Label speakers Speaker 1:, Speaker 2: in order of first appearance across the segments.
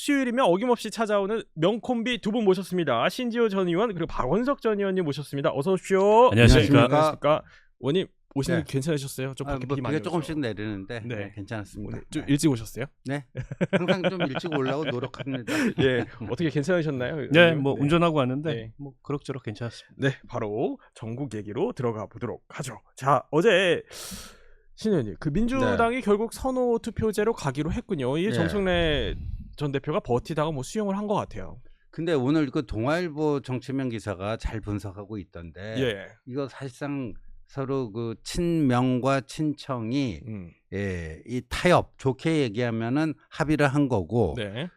Speaker 1: 수요일이면 어김없이 찾아오는 명콤비 두 분 모셨습니다. 신지호 전 의원 그리고 박원석 전 의원님 모셨습니다. 어서 오십시오.
Speaker 2: 안녕하십니까.
Speaker 1: 네, 안녕하십니까. 의원님 오시는
Speaker 3: 네.
Speaker 1: 게 괜찮으셨어요? 좀 밖에 비 많이
Speaker 3: 비가 조금씩
Speaker 1: 오죠?
Speaker 3: 내리는데
Speaker 1: 네.
Speaker 3: 네, 괜찮았습니다.
Speaker 1: 오늘 좀
Speaker 3: 네.
Speaker 1: 일찍 오셨어요?
Speaker 3: 네, 항상 좀 일찍 올라고 노력합니다.
Speaker 1: 예, 어떻게 괜찮으셨나요?
Speaker 2: 네,
Speaker 1: 의원님?
Speaker 2: 뭐 운전하고 왔는데
Speaker 1: 네.
Speaker 2: 뭐 그럭저럭 괜찮았습니다.
Speaker 1: 네, 바로 전국 얘기로 들어가 보도록 하죠. 자, 어제 신 의원님, 그 민주당이 결국 선호 투표제로 가기로 했군요. 이게
Speaker 3: 네.
Speaker 1: 정청래 전 대표가 버티다가 뭐 수용을 한 것 같아요.
Speaker 3: 근데 오늘 그 동아일보 정치면 기사가 잘 분석하고 있던데
Speaker 1: 예.
Speaker 3: 이거 사실상 서로 그 친명과 친청이
Speaker 1: 음.
Speaker 3: 이 타협 좋게 얘기하면은 합의를 한 거고
Speaker 1: 네.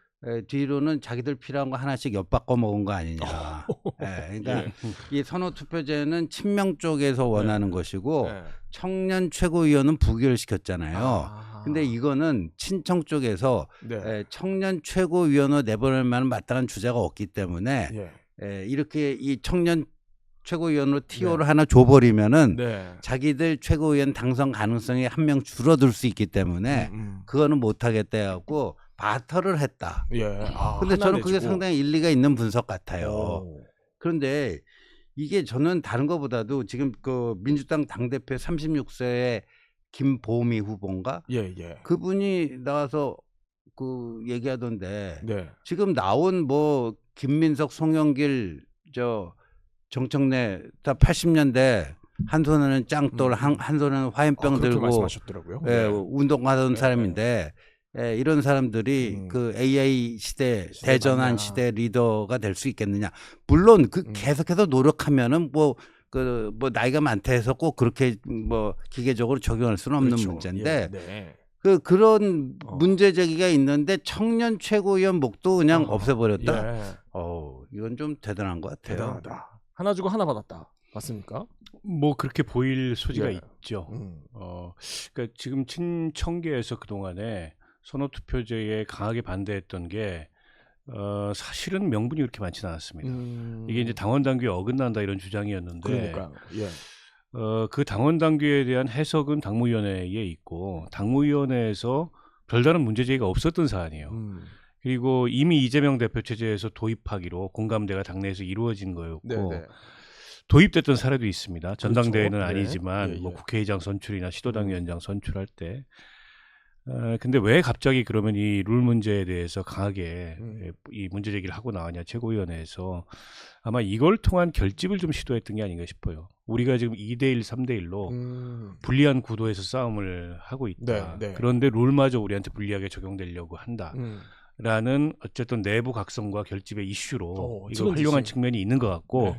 Speaker 3: 뒤로는 자기들 필요한 거 하나씩 엿바꿔 먹은 거 아니냐. 그러니까 이 선호 투표제는 친명 쪽에서 원하는 것이고
Speaker 1: 네.
Speaker 3: 청년 최고위원은 부결시켰잖아요.
Speaker 1: 아.
Speaker 3: 근데 이거는 친청 쪽에서
Speaker 1: 네.
Speaker 3: 청년 최고위원으로 내보낼 만한 마땅한 주자가 없기 때문에
Speaker 1: 예.
Speaker 3: 이렇게 이 청년 최고위원으로 TO를 하나 줘버리면은
Speaker 1: 네.
Speaker 3: 자기들 최고위원 당선 가능성이 한 명 줄어들 수 있기 때문에 그거는 못하겠다 해갖고 바터를 했다.
Speaker 1: 예. 아,
Speaker 3: 근데
Speaker 1: 하나
Speaker 3: 저는 그게
Speaker 1: 내주고.
Speaker 3: 상당히 일리가 있는 분석 같아요.
Speaker 1: 오.
Speaker 3: 그런데 이게 저는 다른 것보다도 지금 그 민주당 당대표 36세의 김보미 후보인가?
Speaker 1: 예, 예.
Speaker 3: 그분이 나와서 그 얘기하던데
Speaker 1: 네.
Speaker 3: 지금 나온 뭐 김민석, 송영길, 정청래 다 80년대 한 손에는 짱돌, 한 손에는 화염병
Speaker 1: 그렇게
Speaker 3: 들고
Speaker 1: 말씀하셨더라고요.
Speaker 3: 운동하던
Speaker 1: 네,
Speaker 3: 사람인데 이런 사람들이 그 AI 시대 대전환
Speaker 1: 맞냐.
Speaker 3: 시대 리더가 될 수 있겠느냐? 물론 그 계속해서 노력하면은 뭐 나이가 많다 해서 꼭 그렇게 뭐 기계적으로 적용할 수는 없는
Speaker 1: 그렇죠.
Speaker 3: 문제인데
Speaker 1: 예, 네.
Speaker 3: 그런 문제 제기가 있는데 청년 최고위원 목도 그냥 없애버렸다.
Speaker 1: 예.
Speaker 3: 이건 좀 대단한 것 같아요.
Speaker 1: 대단하다. 하나 주고 하나 받았다. 맞습니까?
Speaker 2: 뭐 그렇게 보일 소지가
Speaker 1: 예.
Speaker 2: 있죠. 그러니까 지금 친청계에서 그 동안에 선호 투표제에 강하게 반대했던 게 사실은 명분이 그렇게 많지는 않았습니다. 이게 이제 당원 당규에 어긋난다 이런 주장이었는데,
Speaker 1: 그러니까 예.
Speaker 2: 그 당원 당규에 대한 해석은 당무위원회에 있고 당무위원회에서 별다른 문제 제기가 없었던 사안이에요. 그리고 이미 이재명 대표 체제에서 도입하기로 공감대가 당내에서 이루어진 거였고
Speaker 1: 네네.
Speaker 2: 도입됐던 사례도 있습니다. 전당대회는
Speaker 1: 그렇죠.
Speaker 2: 아니지만
Speaker 1: 네. 예,
Speaker 2: 뭐
Speaker 1: 예.
Speaker 2: 국회의장 선출이나 시도당위원장 선출할 때 근데 왜 갑자기 그러면 이 룰 문제에 대해서 강하게 이 문제 제기를 하고 나왔냐 최고위원회에서 아마 이걸 통한 결집을 좀 시도했던 게 아닌가 싶어요. 우리가 지금 2대1, 3대1로 불리한 구도에서 싸움을 하고 있다.
Speaker 1: 네, 네.
Speaker 2: 그런데 룰마저 우리한테 불리하게 적용되려고 한다. 라는 어쨌든 내부 각성과 결집의 이슈로 이거 활용한 측면이 있는 것 같고
Speaker 1: 네.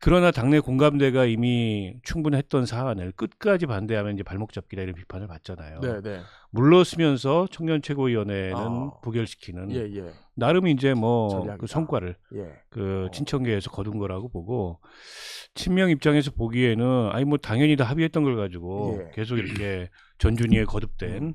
Speaker 2: 그러나 당내 공감대가 이미 충분했던 사안을 끝까지 반대하면 이제 발목 잡기다 이런 비판을 받잖아요.
Speaker 1: 네.
Speaker 2: 물러서면서 청년 최고위원회는 부결시키는
Speaker 1: 예.
Speaker 2: 나름 이제 뭐
Speaker 1: 전략이다.
Speaker 2: 그 성과를
Speaker 1: 예.
Speaker 2: 그 친청계에서 거둔 거라고 보고 친명 입장에서 보기에는 아니 뭐 당연히 다 합의했던 걸 가지고
Speaker 1: 예.
Speaker 2: 계속 이렇게 전준위에 거듭된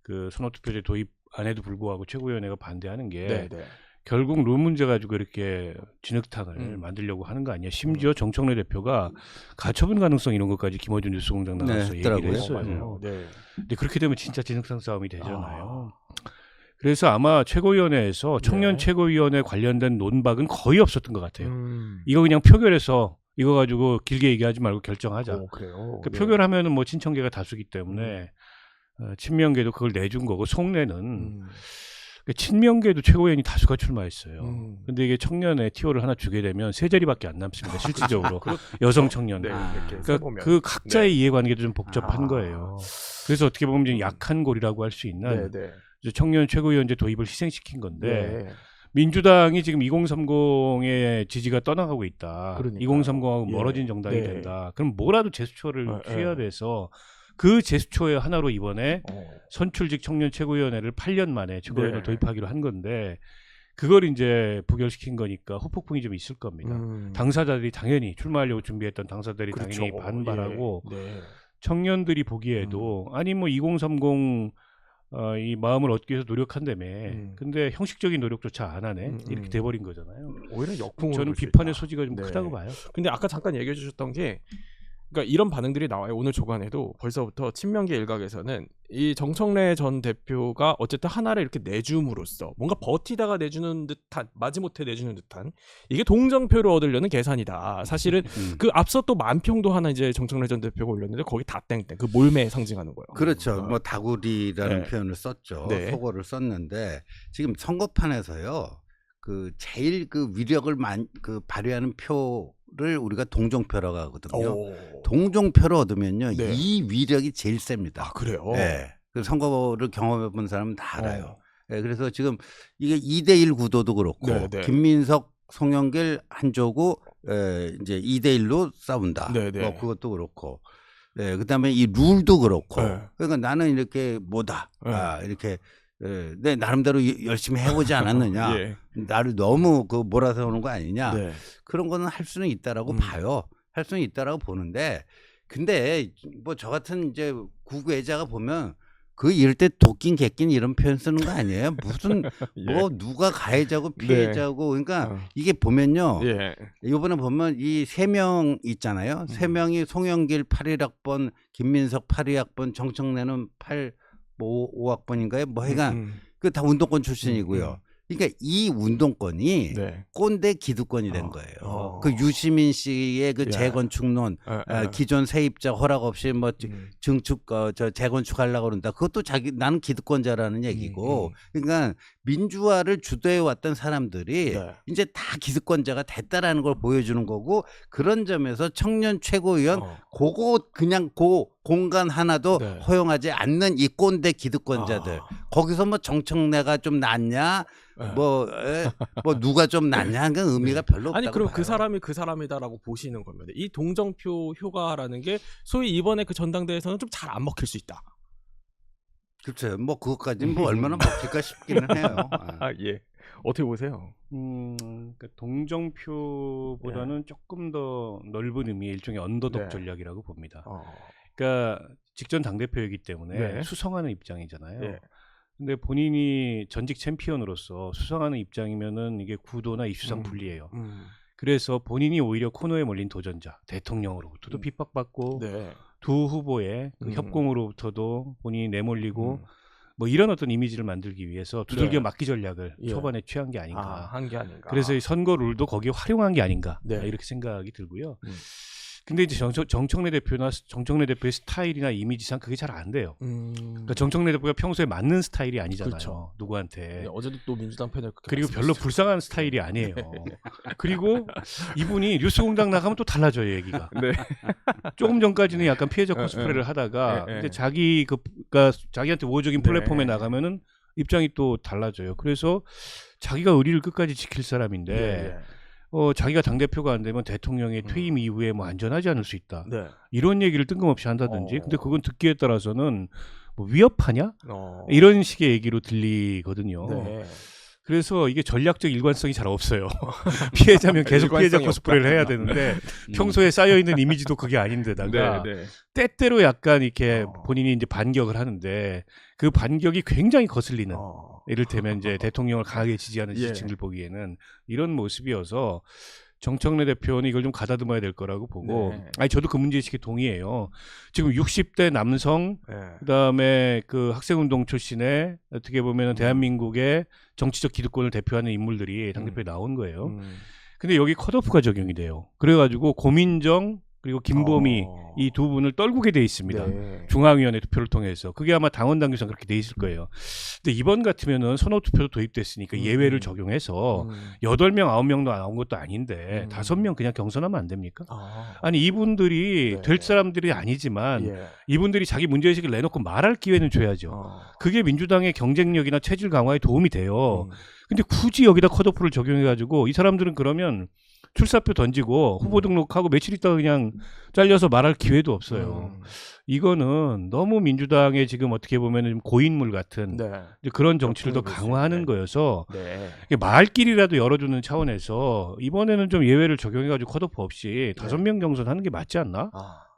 Speaker 2: 그 선호투표제 도입 안에도 불구하고 최고위원회가 반대하는 게
Speaker 1: 네.
Speaker 2: 결국 룰 문제 가지고 이렇게 진흙탕을 만들려고 하는 거 아니야. 심지어 정청래 대표가 가처분 가능성 이런 것까지 김어준 뉴스공장 나가서 얘기를 했어요.
Speaker 1: 네.
Speaker 2: 근데 그렇게 되면 진짜 진흙탕 싸움이 되잖아요. 그래서 아마 최고위원회에서 청년 최고위원회 관련된 논박은 거의 없었던 것 같아요. 이거 그냥 표결해서 이거 가지고 길게 얘기하지 말고 결정하자.
Speaker 1: 그래요.
Speaker 2: 그 표결하면은 뭐 친청계가 다수기 때문에 친명계도 그걸 내준 거고 속내는 친명계도 최고위원이 다수가 출마했어요. 근데 이게 청년의 티오를 하나 주게 되면 세 자리밖에 안 남습니다. 실질적으로 여성 청년.
Speaker 1: 네.
Speaker 2: 그러니까 그 각자의 이해관계도 좀 복잡한 거예요. 그래서 어떻게 보면 좀 약한 골이라고 할 수 있는 이제 청년 최고위원제 도입을 희생시킨 건데 민주당이 지금 2030의 지지가 떠나가고 있다.
Speaker 1: 그러니까요.
Speaker 2: 2030하고 멀어진 정당이 된다. 그럼 뭐라도 제스처를 취해야 돼서 그 제스처의 하나로 이번에 선출직 청년 최고위원회를 8년 만에 최고위원회를 도입하기로 한 건데 그걸 이제 부결시킨 거니까 후폭풍이 좀 있을 겁니다. 당사자들이 당연히 출마하려고 준비했던 당사자들이 당연히 반발하고 청년들이 보기에도 아니 뭐 2030 이 마음을 얻기 위해서 노력한다며 근데 형식적인 노력조차 안 하네 이렇게 돼버린 거잖아요.
Speaker 1: 오히려 역풍으로
Speaker 2: 저는
Speaker 1: 볼수
Speaker 2: 비판의
Speaker 1: 있다.
Speaker 2: 소지가 좀 크다고 봐요.
Speaker 1: 근데 아까 잠깐 얘기해 주셨던 게 그러니까 이런 반응들이 나와요. 오늘 조간에도 벌써부터 친명계 일각에서는 이 정청래 전 대표가 어쨌든 하나를 이렇게 내줌으로써 뭔가 버티다가 내주는 듯한, 마지못해 내주는 듯한, 이게 동정표를 얻으려는 계산이다. 사실은 그 앞서 또 만평도 하나 이제 정청래 전 대표가 올렸는데 거기 다 땡땡, 그 몰매 상징하는 거예요.
Speaker 3: 그렇죠. 뭐 다구리라는
Speaker 1: 네.
Speaker 3: 표현을 썼죠.
Speaker 1: 네.
Speaker 3: 속어를 썼는데 지금 선거판에서요. 그 제일 그 위력을 발휘하는 표를 우리가 동정표라고 하거든요. 동정표를 얻으면요.
Speaker 1: 네.
Speaker 3: 이 위력이 제일 셉니다.
Speaker 1: 아, 그래요?
Speaker 3: 네. 그 선거를 경험해 본 사람은 다 알아요. 네, 그래서 지금 이게 2대1 구도도 그렇고
Speaker 1: 네, 네.
Speaker 3: 김민석, 송영길, 한조구 이제 2대1로 싸운다.
Speaker 1: 네, 네.
Speaker 3: 뭐 그것도 그렇고. 네, 그다음에 이 룰도 그렇고.
Speaker 1: 네.
Speaker 3: 그러니까 나는 이렇게 뭐다.
Speaker 1: 네.
Speaker 3: 이렇게 내 나름대로 열심히 해보지 않았느냐.
Speaker 1: 예.
Speaker 3: 나를 너무 그 몰아세우는 거 아니냐.
Speaker 1: 네.
Speaker 3: 그런 거는 할 수는 있다라고 봐요. 할 수는 있다라고 보는데, 근데 뭐 저 같은 이제 구구애자가 보면 그 이럴 때 도낀 객낀 이런 표현 쓰는 거 아니에요? 무슨
Speaker 1: 예.
Speaker 3: 뭐 누가 가해자고 피해자고. 그러니까 이게 보면요.
Speaker 1: 예.
Speaker 3: 이번에 보면 이 3명 있잖아요. 3명이 송영길 81학번, 김민석 82학번, 정청래는 5학번인가요? 뭐 하여간 그 다 운동권 출신이고요. 그러니까 이 운동권이
Speaker 1: 네.
Speaker 3: 꼰대 기득권이 된 거예요.
Speaker 1: 어.
Speaker 3: 그 유시민 씨의 그
Speaker 1: 예.
Speaker 3: 재건축론, 기존 세입자 허락 없이 뭐 증축 저 재건축하려고 그런다. 그것도 나는 기득권자라는 얘기고. 그러니까 민주화를 주도해 왔던 사람들이
Speaker 1: 네.
Speaker 3: 이제 다 기득권자가 됐다라는 걸 보여주는 거고, 그런 점에서 청년 최고위원 그거 그냥 공간 하나도
Speaker 1: 네.
Speaker 3: 허용하지 않는 이 꼰대 기득권자들. 거기서 뭐 정청래가 좀 낫냐, 뭐 누가 좀 낫냐, 그 의미가 별로 없다고
Speaker 1: 아니 그럼
Speaker 3: 봐요.
Speaker 1: 그 사람이 그 사람이다라고 보시는 거면 이 동정표 효과라는 게 소위 이번에 그 전당대회에서는 좀 잘 안 먹힐 수 있다.
Speaker 3: 그렇죠. 뭐 그것까지는 뭐 얼마나 먹힐까 싶기는 해요.
Speaker 1: 아, 예. 어떻게 보세요?
Speaker 2: 그러니까 동정표보다는 조금 더 넓은 의미의 일종의 언더독
Speaker 1: 네.
Speaker 2: 전략이라고 봅니다. 그러니까 직전 당대표이기 때문에
Speaker 1: 네.
Speaker 2: 수성하는 입장이잖아요.
Speaker 1: 예.
Speaker 2: 근데 본인이 전직 챔피언으로서 수성하는 입장이면은 이게 구도나 이슈상 불리해요. 그래서 본인이 오히려 코너에 몰린 도전자, 대통령으로부터도 핍박받고
Speaker 1: 네.
Speaker 2: 두 후보의 그 협공으로부터도 본인이 내몰리고 뭐 이런 어떤 이미지를 만들기 위해서 두들겨
Speaker 1: 네.
Speaker 2: 맞기 전략을
Speaker 1: 예.
Speaker 2: 초반에 취한 게 아닌가.
Speaker 1: 한 게 아닌가.
Speaker 2: 그래서 이 선거 룰도 거기에 활용한 게 아닌가.
Speaker 1: 네.
Speaker 2: 이렇게 생각이 들고요. 근데 이제 정청래 대표나 정청래 대표의 스타일이나 이미지상 그게 잘 안 돼요. 그러니까 정청래 대표가 평소에 맞는 스타일이 아니잖아요.
Speaker 1: 그렇죠.
Speaker 2: 누구한테.
Speaker 1: 네, 어제도 또 민주당 편을 그렇게
Speaker 2: 그리고 별로
Speaker 1: 말씀하셨죠.
Speaker 2: 불쌍한 스타일이 아니에요. 그리고 이분이 뉴스공장 나가면 또 달라져요, 얘기가.
Speaker 1: 네.
Speaker 2: 조금 전까지는 약간 피해자 코스프레를 하다가 이제 그러니까 자기한테 우호적인 플랫폼에 나가면은 입장이 또 달라져요. 그래서 자기가 의리를 끝까지 지킬 사람인데 자기가 당대표가 안 되면 대통령의 퇴임 이후에 뭐 안전하지 않을 수 있다.
Speaker 1: 네.
Speaker 2: 이런 얘기를 뜬금없이 한다든지. 근데 그건 듣기에 따라서는 뭐 위협하냐?
Speaker 1: 어.
Speaker 2: 이런 식의 얘기로 들리거든요.
Speaker 1: 네.
Speaker 2: 그래서 이게 전략적 일관성이 잘 없어요. 피해자면 계속 피해자
Speaker 1: 일관성이
Speaker 2: 코스프레를 해야 되는데 평소에 쌓여있는 이미지도 그게 아닌데다가
Speaker 1: 네.
Speaker 2: 때때로 약간 이렇게 본인이 이제 반격을 하는데 그 반격이 굉장히 거슬리는 이를테면 이제 대통령을 강하게 지지하는
Speaker 1: 예.
Speaker 2: 지지층들 보기에는 이런 모습이어서 정청래 대표는 이걸 좀 가다듬어야 될 거라고 보고
Speaker 1: 네.
Speaker 2: 아니 저도 그 문제의식에 동의해요. 지금 60대 남성
Speaker 1: 네.
Speaker 2: 그다음에 그 학생운동 출신의 어떻게 보면 대한민국의 정치적 기득권을 대표하는 인물들이 당대표에 나온 거예요. 근데 여기 컷오프가 적용이 돼요. 그래가지고 고민정 그리고 김보미 이 두 분을 떨구게 돼 있습니다.
Speaker 1: 네.
Speaker 2: 중앙위원회 투표를 통해서. 그게 아마 당원 당규상 그렇게 돼 있을 거예요. 근데 이번 같으면은 선호투표도 도입됐으니까 예외를 적용해서 8명, 9명도 나온 것도 아닌데 5명 그냥 경선하면 안 됩니까? 아니 이분들이
Speaker 1: 네.
Speaker 2: 될 사람들이 아니지만
Speaker 1: 예.
Speaker 2: 이분들이 자기 문제의식을 내놓고 말할 기회는 줘야죠. 그게 민주당의 경쟁력이나 체질 강화에 도움이 돼요. 근데 굳이 여기다 컷오프를 적용해가지고 이 사람들은 그러면 출사표 던지고 후보 등록하고 며칠 있다가 그냥 잘려서 말할 기회도 없어요. 이거는 너무 민주당의 지금 어떻게 보면 고인물 같은
Speaker 1: 네.
Speaker 2: 이제 그런 정치를 더
Speaker 1: 그럴 수
Speaker 2: 강화하는
Speaker 1: 있네.
Speaker 2: 거여서
Speaker 1: 네.
Speaker 2: 이게 말길이라도 열어주는 차원에서 이번에는 좀 예외를 적용해가지고 컷오프 없이 5명 경선하는 게 맞지 않나?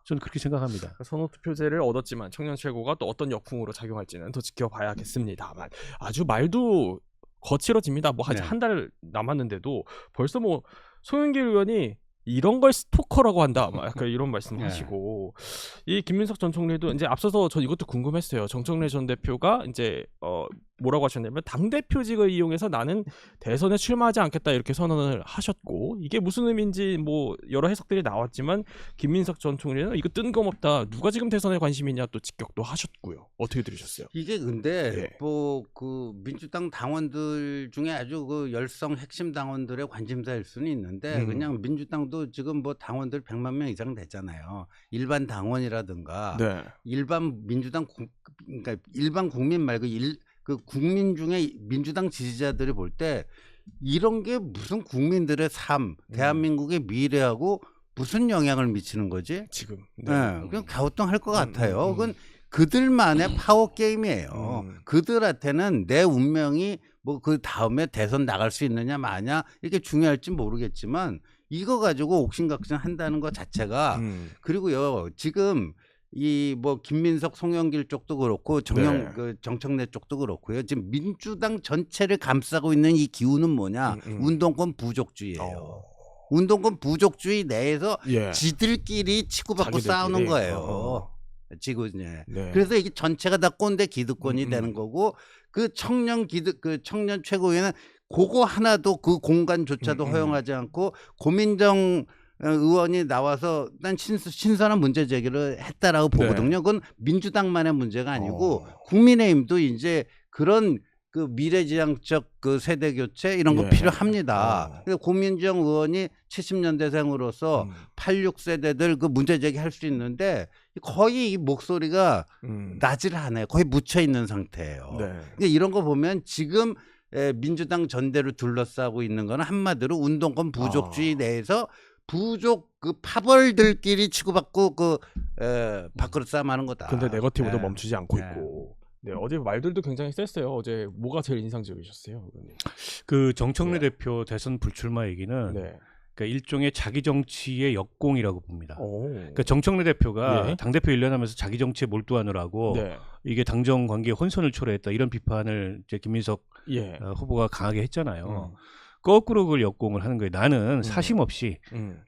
Speaker 2: 저는 그렇게 생각합니다.
Speaker 1: 선호투표제를 얻었지만 청년 최고가 또 어떤 역풍으로 작용할지는 더 지켜봐야겠습니다만 아주 말도 거칠어집니다. 뭐 아직
Speaker 3: 네.
Speaker 1: 한 달 남았는데도 벌써 뭐 송영길 의원이 이런 걸 스토커라고 한다. 막 약간 이런
Speaker 3: 네.
Speaker 1: 말씀하시고 이 김민석 전 총리도 이제 앞서서 전 이것도 궁금했어요. 정청래 전 대표가 이제 뭐라고 하셨냐면 당 대표직을 이용해서 나는 대선에 출마하지 않겠다 이렇게 선언을 하셨고 이게 무슨 의미인지 뭐 여러 해석들이 나왔지만 김민석 전 총리는 이거 뜬금없다. 누가 지금 대선에 관심이 있냐 또 직격도 하셨고요. 어떻게 들으셨어요?
Speaker 3: 이게 근데
Speaker 1: 예.
Speaker 3: 뭐 그 민주당 당원들 중에 아주 그 열성 핵심 당원들의 관심사일 수는 있는데 그냥 민주당도 지금 뭐 당원들 100만 명 이상 되잖아요. 일반 당원이라든가
Speaker 1: 네.
Speaker 3: 일반 민주당 그러니까 일반 국민 말고 그 국민 중에 민주당 지지자들이 볼 때 이런 게 무슨 국민들의 삶, 대한민국의 미래하고 무슨 영향을 미치는 거지?
Speaker 1: 지금.
Speaker 3: 네.
Speaker 1: 네.
Speaker 3: 그냥 갸우뚱할 것 같아요. 그건 그들만의 파워 게임이에요. 그들한테는 내 운명이 뭐 그 다음에 대선 나갈 수 있느냐 마냐 이게 중요할지 모르겠지만 이거 가지고 옥신각신 한다는 것 자체가 그리고요 지금 이 뭐 김민석 송영길 쪽도 그렇고
Speaker 1: 네.
Speaker 3: 그 정청래 쪽도 그렇고요. 지금 민주당 전체를 감싸고 있는 이 기운은 뭐냐? 운동권 부족주의예요. 운동권 부족주의 내에서
Speaker 1: 예.
Speaker 3: 지들끼리 치고받고
Speaker 1: 자기들끼리.
Speaker 3: 싸우는 거예요. 지금 이제
Speaker 1: 네.
Speaker 3: 그래서 이게 전체가 다 꼰대 기득권이 되는 거고 그 청년 최고위원은 그거 하나도 그 공간조차도 허용하지 않고 고민정 의원이 나와서 난 신선한 문제 제기를 했다라고 보거든요. 그건 민주당만의 문제가 아니고 국민의힘도 이제 그런 그 미래지향적 그 세대 교체 이런 거
Speaker 1: 예.
Speaker 3: 필요합니다. 그래서 고민정 의원이 70년대생으로서 86세대들 그 문제 제기할 수 있는데 거의 이 목소리가 나질 않아요. 거의 묻혀 있는 상태예요.
Speaker 1: 네.
Speaker 3: 그러니까 이런 거 보면 지금 민주당 전대로 둘러싸고 있는 거는 한마디로 운동권 부족주의 내에서 부족 그 파벌들끼리 치고받고 그 밖으로 싸움하는 거다.
Speaker 1: 근데 네거티브도
Speaker 3: 예.
Speaker 1: 멈추지 않고
Speaker 3: 예.
Speaker 1: 있고. 네, 어제 말들도 굉장히 셌어요. 어제 뭐가 제일 인상적이셨어요? 의원님?
Speaker 2: 그 정청래
Speaker 1: 네.
Speaker 2: 대표 대선 불출마 얘기는
Speaker 1: 네.
Speaker 2: 그러니까 일종의 자기 정치의 역공이라고 봅니다.
Speaker 1: 오.
Speaker 2: 그러니까 정청래 대표가
Speaker 1: 예.
Speaker 2: 당대표 1년 하면서 자기 정치에 몰두하느라고
Speaker 1: 네.
Speaker 2: 이게 당정 관계에 혼선을 초래했다 이런 비판을 이제 김민석
Speaker 1: 예.
Speaker 2: 후보가 강하게 했잖아요. 거꾸로 그걸 역공을 하는 거예요. 나는 사심 없이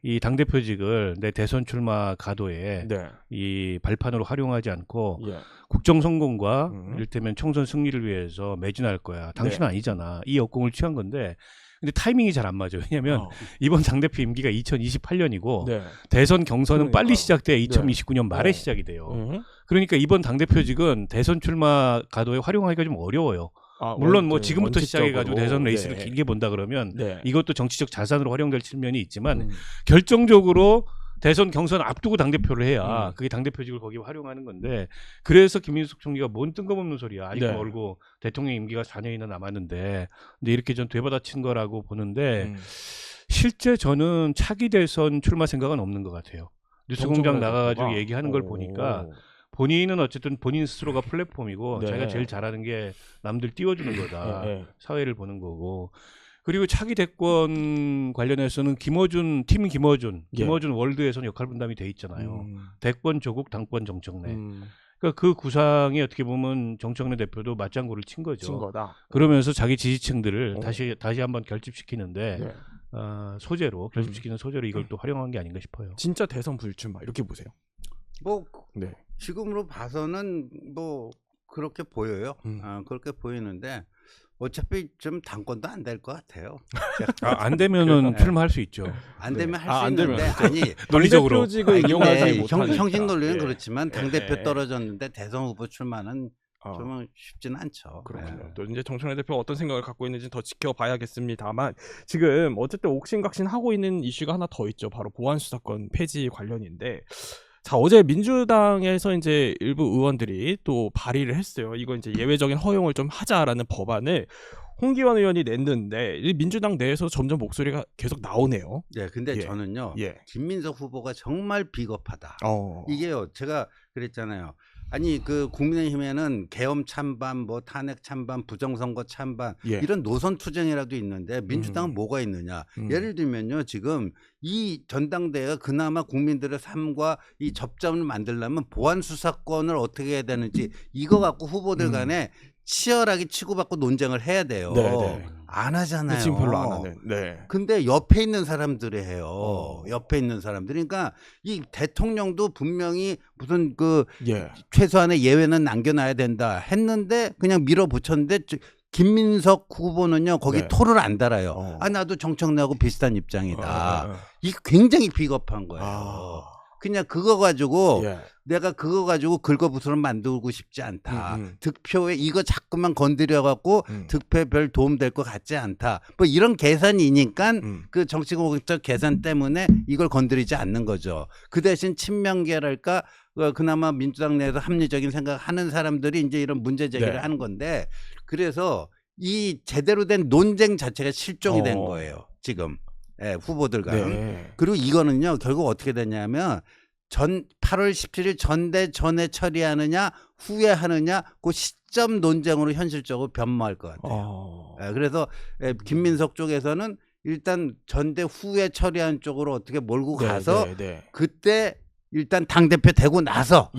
Speaker 2: 이 당대표직을 내 대선 출마 가도에
Speaker 1: 네.
Speaker 2: 이 발판으로 활용하지 않고
Speaker 1: 예.
Speaker 2: 국정 성공과 이를테면 총선 승리를 위해서 매진할 거야. 당신은 아니잖아. 이 역공을 취한 건데 근데 타이밍이 잘 안 맞아요. 왜냐하면 이번 당대표 임기가 2028년이고
Speaker 1: 네.
Speaker 2: 대선 경선은
Speaker 1: 그러니까.
Speaker 2: 빨리 시작돼
Speaker 1: 네.
Speaker 2: 2029년 말에 시작이 돼요. 그러니까 이번 당대표직은 대선 출마 가도에 활용하기가 좀 어려워요. 물론 뭐 지금부터 시작해가지고 대선 레이스를
Speaker 1: 네.
Speaker 2: 길게 본다 그러면
Speaker 1: 네.
Speaker 2: 이것도 정치적 자산으로 활용될 측면이 있지만 결정적으로 대선 경선 앞두고 당대표를 해야 그게 당대표직을 거기에 활용하는 건데 그래서 김민석 총리가 뭔 뜬금없는 소리야. 아직도
Speaker 1: 네.
Speaker 2: 멀고 대통령 임기가 4년이나 남았는데 근데 이렇게 좀 되받아친 거라고 보는데 실제 저는 차기 대선 출마 생각은 없는 것 같아요. 뉴스공장 나가가지고 얘기하는 걸 보니까 본인은 어쨌든 본인 스스로가 플랫폼이고
Speaker 1: 네.
Speaker 2: 자기가 제일 잘하는 게 남들 띄워주는 거다.
Speaker 1: 네.
Speaker 2: 사회를 보는 거고. 그리고 차기 대권 관련해서는 김어준 월드에서는 역할 분담이 돼 있잖아요. 대권 조국 당권 정청래. 그러니까 그 구상이 어떻게 보면 정청래 대표도 맞장구를 친 거죠.
Speaker 1: 친 거다.
Speaker 2: 그러면서 자기 지지층들을 다시 한번 결집시키는데
Speaker 1: 네.
Speaker 2: 결집시키는 소재로 이걸 또 활용한 게 아닌가 싶어요.
Speaker 1: 진짜 대선 불출마 이렇게 보세요.
Speaker 3: 뭐
Speaker 1: 네.
Speaker 3: 지금으로 봐서는 뭐 그렇게 보여요. 그렇게 보이는데 어차피 좀 당권도 안 될 것 같아요.
Speaker 2: 안 되면은 출마할 수 있죠.
Speaker 3: 안 되면
Speaker 1: 네.
Speaker 3: 할 수
Speaker 1: 안 되면.
Speaker 3: 있는데 아니
Speaker 2: 논리적으로.
Speaker 1: 당대표직을 이용하지
Speaker 3: 근데
Speaker 1: 못하니까.
Speaker 3: 형식 논리는
Speaker 1: 예.
Speaker 3: 그렇지만 당 대표
Speaker 1: 예.
Speaker 3: 떨어졌는데 대선 후보 출마는 좀 쉽지는 않죠.
Speaker 1: 그렇군요.
Speaker 3: 예.
Speaker 1: 또 이제 정청래 대표가 어떤 생각을 갖고 있는지 더 지켜봐야겠습니다만 지금 어쨌든 옥신각신 하고 있는 이슈가 하나 더 있죠. 바로 보안수사권 폐지 관련인데 자 어제 민주당에서 이제 일부 의원들이 또 발의를 했어요. 이거 이제 예외적인 허용을 좀 하자라는 법안을 홍기환 의원이 냈는데 이 민주당 내에서 점점 목소리가 계속 나오네요.
Speaker 3: 네, 근데
Speaker 1: 예.
Speaker 3: 저는요
Speaker 1: 예.
Speaker 3: 김민석 후보가 정말 비겁하다.
Speaker 1: 어.
Speaker 3: 이게요 제가 그랬잖아요. 아니 그 국민의힘에는 계엄 찬반, 뭐 탄핵 찬반, 부정선거 찬반
Speaker 1: 예.
Speaker 3: 이런 노선 투쟁이라도 있는데 민주당은 뭐가 있느냐? 예를 들면요 지금 이 전당대회가 그나마 국민들의 삶과 이 접점을 만들려면 보안 수사권을 어떻게 해야 되는지 이거 갖고 후보들 간에 치열하게 치고받고 논쟁을 해야 돼요.
Speaker 1: 네네.
Speaker 3: 안 하잖아요.
Speaker 1: 지금 별로 안 하는. 네.
Speaker 3: 근데 옆에 있는 사람들이 해요. 옆에 있는 사람들이. 그러니까 이 대통령도 분명히 무슨 그
Speaker 1: 예.
Speaker 3: 최소한의 예외는 남겨놔야 된다 했는데 그냥 밀어붙였는데 김민석 후보는요 거기
Speaker 1: 네.
Speaker 3: 토를 안 달아요. 아 나도 정청래하고 비슷한 입장이다. 이게 굉장히 비겁한 거예요. 그냥 그거 가지고
Speaker 1: 예.
Speaker 3: 내가 그거 가지고 긁어부스럼 만들고 싶지 않다. 득표에 이거 자꾸만 건드려 갖고 득표에 별 도움 될 것 같지 않다. 뭐 이런 계산이니까 그 정치공학적 계산 때문에 이걸 건드리지 않는 거죠. 그 대신 친명계랄까 그나마 민주당 내에서 합리적인 생각하는 사람들이 이제 이런 문제 제기를
Speaker 1: 네.
Speaker 3: 하는 건데 그래서 이 제대로 된 논쟁 자체가 실종이 된 거예요. 지금 후보들 간.
Speaker 1: 네.
Speaker 3: 그리고 이거는요 결국 어떻게 되냐면 8월 17일 전대 전에 처리하느냐 후에 하느냐 그 시점 논쟁으로 현실적으로 변모할 것 같아요. 그래서 김민석 쪽에서는 일단 전대 후에 처리한 쪽으로 어떻게 몰고 가서 그때 일단 당대표 되고 나서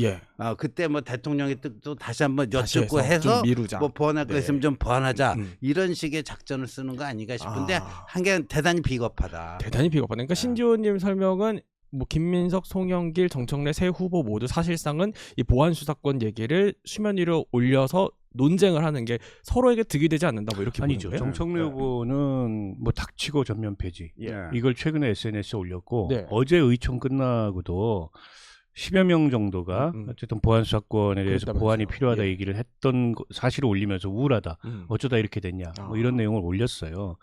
Speaker 3: 그때 뭐 대통령의 뜻도 다시 한번 여쭙고 해서 뭐 보완할 거 있으면 좀 보완하자 이런 식의 작전을 쓰는 거 아닌가 싶은데 한게 대단히 비겁하다.
Speaker 1: 대단히 비겁하다. 그러니까 신지호님 설명은 뭐 김민석, 송영길, 정청래 세 후보 모두 사실상은 이 보안 수사권 얘기를 수면 위로 올려서 논쟁을 하는 게 서로에게 득이 되지 않는다 뭐 이렇게
Speaker 2: 아니죠.
Speaker 1: 보는 거예요?
Speaker 2: 정청래 후보는 뭐 닥치고 전면 폐지 이걸 최근에 SNS에 올렸고 어제 의총 끝나고도 10여 명 정도가 어쨌든 보안 수사권에 대해서
Speaker 1: 그랬다면서요.
Speaker 2: 보완이 필요하다 얘기를 했던 사실을 올리면서 우울하다. 어쩌다 이렇게 됐냐. 뭐 이런 내용을 올렸어요.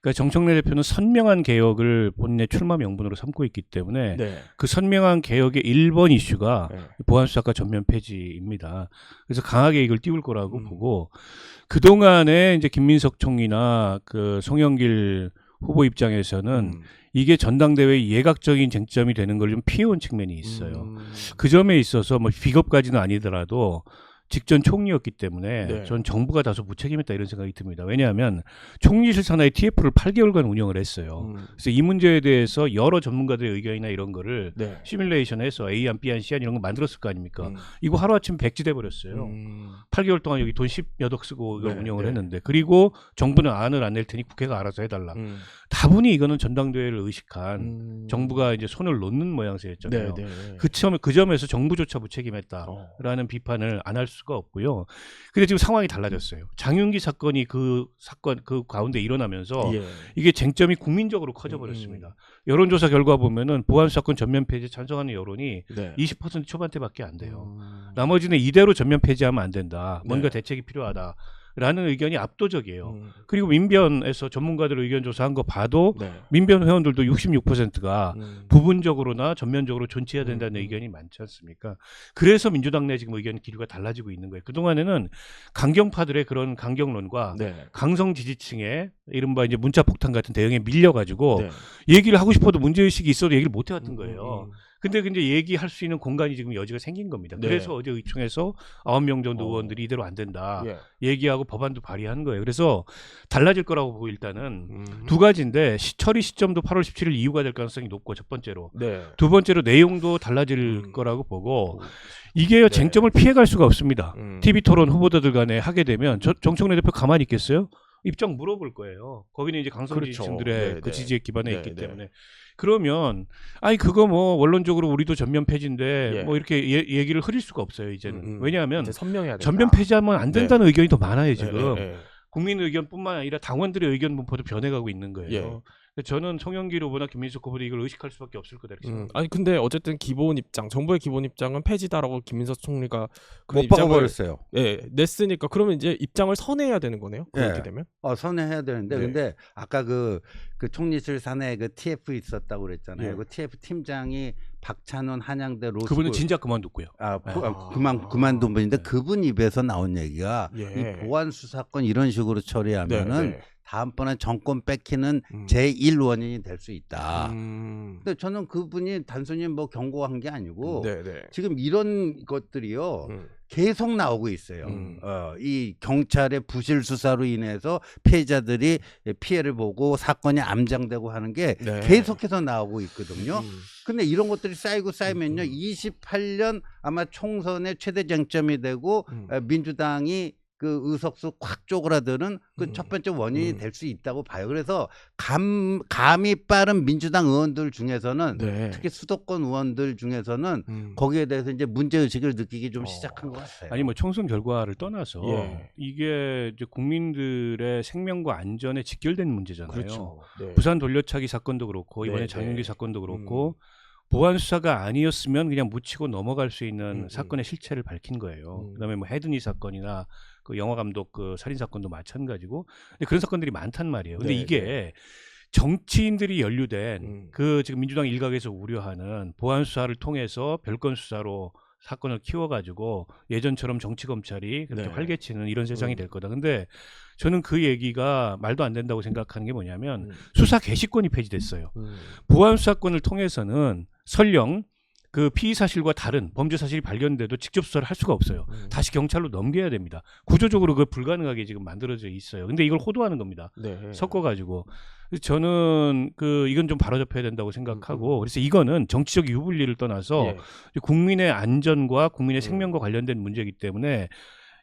Speaker 2: 그러니까 정청래 대표는 선명한 개혁을 본인의 출마 명분으로 삼고 있기 때문에 그 선명한 개혁의 1번 이슈가 보안수사과 전면 폐지입니다. 그래서 강하게 이걸 띄울 거라고 보고 그동안에 이제 김민석 총리나 그 송영길 후보 입장에서는 이게 전당대회의 예각적인 쟁점이 되는 걸 좀 피해온 측면이 있어요. 그 점에 있어서 뭐 비겁까지는 아니더라도 직전 총리였기 때문에 전 정부가 다소 무책임했다 이런 생각이 듭니다. 왜냐하면 총리실 산하에 TF를 8개월간 운영을 했어요. 그래서 이 문제에 대해서 여러 전문가들의 의견이나 이런 거를 시뮬레이션해서 A안, B안, C안 이런 거 만들었을 거 아닙니까? 이거 하루아침 백지돼 버렸어요. 8개월 동안 여기 돈 10여억 쓰고 이걸 운영을 했는데 그리고 정부는 안을 안 낼 테니 국회가 알아서 해달라. 다분히 이거는 전당대회를 의식한 정부가 이제 손을 놓는 모양새였잖아요. 그 점에서 정부조차 무책임했다라는 비판을 안 할 수가 없고요. 근데 지금 상황이 달라졌어요. 장윤기 사건이 그 가운데 일어나면서 이게 쟁점이 국민적으로 커져버렸습니다. 여론조사 결과 보면은 보안 사건 전면 폐지 찬성하는 여론이 20% 초반대밖에 안 돼요. 나머지는 이대로 전면 폐지하면 안 된다. 뭔가 대책이 필요하다. 라는 의견이 압도적이에요. 그리고 민변에서 전문가들 의견 조사한 거 봐도 민변 회원들도 66%가 부분적으로나 전면적으로 존치해야 된다는 의견이 많지 않습니까? 그래서 민주당 내 지금 의견 기류가 달라지고 있는 거예요. 그동안에는 강경파들의 그런 강경론과 강성 지지층의 이른바 이제 문자 폭탄 같은 대응에 밀려가지고 얘기를 하고 싶어도 문제의식이 있어도 얘기를 못 해왔던 거예요. 근데 얘기할 수 있는 공간이 지금 여지가 생긴 겁니다. 그래서 어제 의총에서 9명 정도 의원들이 이대로 안 된다. 얘기하고 법안도 발의한 거예요. 그래서 달라질 거라고 보고 일단은 두 가지인데 처리 시점도 8월 17일 이후가 될 가능성이 높고 첫 번째로. 두 번째로 내용도 달라질 거라고 보고 이게 쟁점을 피해갈 수가 없습니다. TV토론 후보들 간에 하게 되면 정청래 대표 가만히 있겠어요? 입장 물어볼 거예요. 거기는 이제 강성 지지층들의 그 지지에 기반해 있기 때문에. 그러면 그거 뭐 원론적으로 우리도 전면 폐지인데 뭐 이렇게 얘기를 흐릴 수가 없어요 이제는. 왜냐하면
Speaker 1: 선명해야 된다.
Speaker 2: 전면 폐지하면 안 된다는 의견이 더 많아요 지금. 국민 의견뿐만 아니라 당원들의 의견 분포도 변해가고 있는 거예요. 저는 송영길 후보나 김민석 후보도 이걸 의식할 수밖에 없을 거다 이렇게 생각합니다.
Speaker 1: 아니 근데 어쨌든 기본 입장, 정부의 기본 입장은 폐지다라고 김민석 총리가
Speaker 3: 못 박아버렸어요.
Speaker 1: 냈으니까 그러면 이제 입장을 선회해야 되는 거네요. 그렇게 되면?
Speaker 3: 선회해야 되는데 근데 아까 그 총리실 산에 그 TF 있었다고 그랬잖아요. 그 TF 팀장이 박찬원 한양대 로스쿨
Speaker 2: 그분은 진짜 그만뒀고요.
Speaker 3: 그만둔 분인데 그분 입에서 나온 얘기가 이 보안 수사권 이런 식으로 처리하면은 다음번에 정권 뺏기는 제1 원인이 될 수 있다. 근데 저는 그분이 단순히 뭐 경고한 게 아니고 지금 이런 것들이요 계속 나오고 있어요. 이 경찰의 부실 수사로 인해서 피해자들이 피해를 보고 사건이 암장되고 하는 게 계속해서 나오고 있거든요. 근데 이런 것들이 쌓이고 쌓이면요 28년 아마 총선의 최대 쟁점이 되고 민주당이 그 의석수 콱 쪼그라드는 그 첫 번째 원인이 될 수 있다고 봐요. 그래서 감이 빠른 민주당 의원들 중에서는
Speaker 1: 네.
Speaker 3: 특히 수도권 의원들 중에서는 거기에 대해서 이제 문제의식을 느끼기 좀 시작한 것 같아요.
Speaker 2: 아니 뭐 총선 결과를 떠나서
Speaker 1: 예.
Speaker 2: 이게 이제 국민들의 생명과 안전에 직결된 문제잖아요.
Speaker 1: 그렇죠. 네.
Speaker 2: 부산 돌려차기 사건도 그렇고 이번에
Speaker 1: 네,
Speaker 2: 장윤기
Speaker 1: 네.
Speaker 2: 사건도 그렇고 보안 수사가 아니었으면 그냥 묻히고 넘어갈 수 있는 사건의 실체를 밝힌 거예요. 그다음에 뭐 헤드니 사건이나 그 영화 감독 그 살인 사건도 마찬가지고 근데 그런 사건들이 많단 말이에요. 근데
Speaker 1: 네,
Speaker 2: 이게 정치인들이 연루된 그 지금 민주당 일각에서 우려하는 보안 수사를 통해서 별건 수사로 사건을 키워가지고 예전처럼 정치 검찰이 그렇게
Speaker 1: 네.
Speaker 2: 활개치는 이런 세상이 될 거다. 근데 저는 그 얘기가 말도 안 된다고 생각하는 게 뭐냐면 수사 개시권이 폐지됐어요. 보안 수사권을 통해서는 설령 그 피의 사실과 다른 범죄 사실이 발견돼도 직접 수사를 할 수가 없어요. 다시 경찰로 넘겨야 됩니다. 구조적으로 그 불가능하게 지금 만들어져 있어요. 근데 이걸 호도하는 겁니다.
Speaker 1: 네.
Speaker 2: 섞어가지고. 그래서 저는 그 이건 좀 바로잡혀야 된다고 생각하고 그래서 이거는 정치적 유불리를 떠나서
Speaker 1: 예.
Speaker 2: 국민의 안전과 국민의 생명과 관련된 문제이기 때문에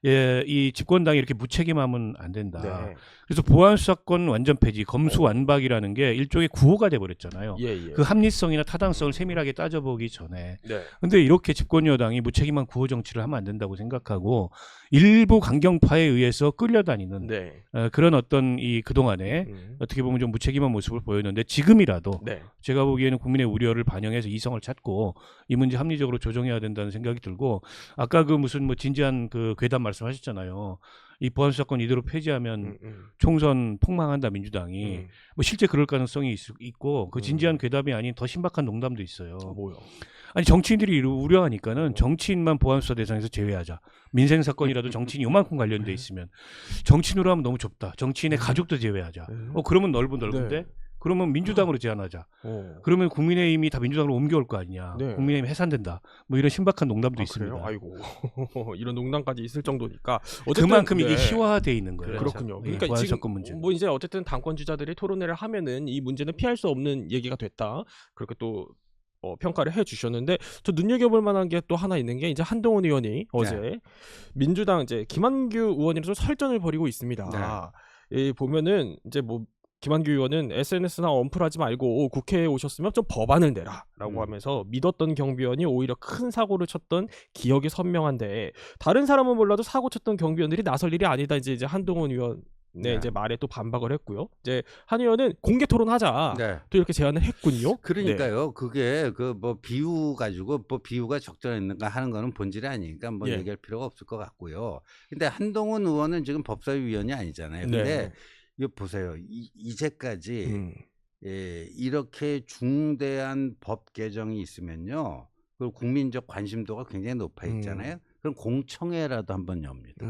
Speaker 2: 예, 이 집권당이 이렇게 무책임하면 안 된다.
Speaker 1: 네.
Speaker 2: 그래서 보안 수사권 완전 폐지, 검수 완박이라는 게 일종의 구호가 돼 버렸잖아요.
Speaker 1: 예, 예.
Speaker 2: 그 합리성이나 타당성을 세밀하게 따져보기 전에.
Speaker 1: 네.
Speaker 2: 근데 이렇게 집권 여당이 무책임한 구호 정치를 하면 안 된다고 생각하고 일부 강경파에 의해서 끌려다니는
Speaker 1: 네.
Speaker 2: 그런 어떤 이 그동안에 어떻게 보면 좀 무책임한 모습을 보였는데 지금이라도
Speaker 1: 네.
Speaker 2: 제가 보기에는 국민의 우려를 반영해서 이성을 찾고 이 문제 합리적으로 조정해야 된다는 생각이 들고 아까 그 무슨 뭐 진지한 그 괴담 말씀하셨잖아요. 이 보안 수사권 이대로 폐지하면 총선 폭망한다 민주당이 뭐 실제 그럴 가능성이 있고 그 진지한 괴담이 아닌 더 신박한 농담도 있어요.
Speaker 1: 뭐요?
Speaker 2: 아니 정치인들이 우려하니까는 정치인만 보안 수사 대상에서 제외하자. 민생 사건이라도 정치인이 요만큼 관련돼 있으면 정치인으로 하면 너무 좁다. 정치인의 가족도 제외하자. 그러면 넓은데
Speaker 1: 네.
Speaker 2: 그러면 민주당으로 제안하자. 그러면 국민의힘이 다 민주당으로 옮겨올 거 아니냐.
Speaker 1: 네.
Speaker 2: 국민의힘 해산된다. 뭐 이런 신박한 농담도 있습니다.
Speaker 1: 그래요? 아이고 이런 농담까지 있을 정도니까 어쨌든
Speaker 2: 그만큼 이게
Speaker 1: 네.
Speaker 2: 희화화돼 있는 거예요.
Speaker 1: 그렇군요.
Speaker 2: 예,
Speaker 1: 그러니까
Speaker 2: 보안
Speaker 1: 지금
Speaker 2: 사건 문제.
Speaker 1: 뭐 이제 어쨌든 당권 주자들이 토론회를 하면은 이 문제는 피할 수 없는 얘기가 됐다. 그렇게 또 평가를 해주셨는데 저 눈여겨볼 만한 게 또 하나 있는 게 이제 한동훈 의원이 어제 민주당 이제 김한규 의원이랑 설전을 벌이고 있습니다. 이 보면은 이제 뭐 김한규 의원은 SNS나 언플하지 말고 국회에 오셨으면 좀 법안을 내라라고 하면서 믿었던 경비원이 오히려 큰 사고를 쳤던 기억이 선명한데 다른 사람은 몰라도 사고 쳤던 경비원들이 나설 일이 아니다. 이제 한동훈 의원 이제 말에 또 반박을 했고요. 이제 한 의원은 공개 토론하자 또 이렇게 제안을 했군요.
Speaker 3: 그러니까요. 그게 그 뭐 비유 가지고 뭐 비유가 적절했는가 하는 거는 본질이 아니니까 뭐 얘기할 필요가 없을 것 같고요. 근데 한동훈 의원은 지금 법사위원이 아니잖아요. 근데 이거 보세요. 이제까지 이렇게 중대한 법 개정이 있으면요. 그 국민적 관심도가 굉장히 높아 있잖아요. 그럼 공청회라도 한번 엽니다.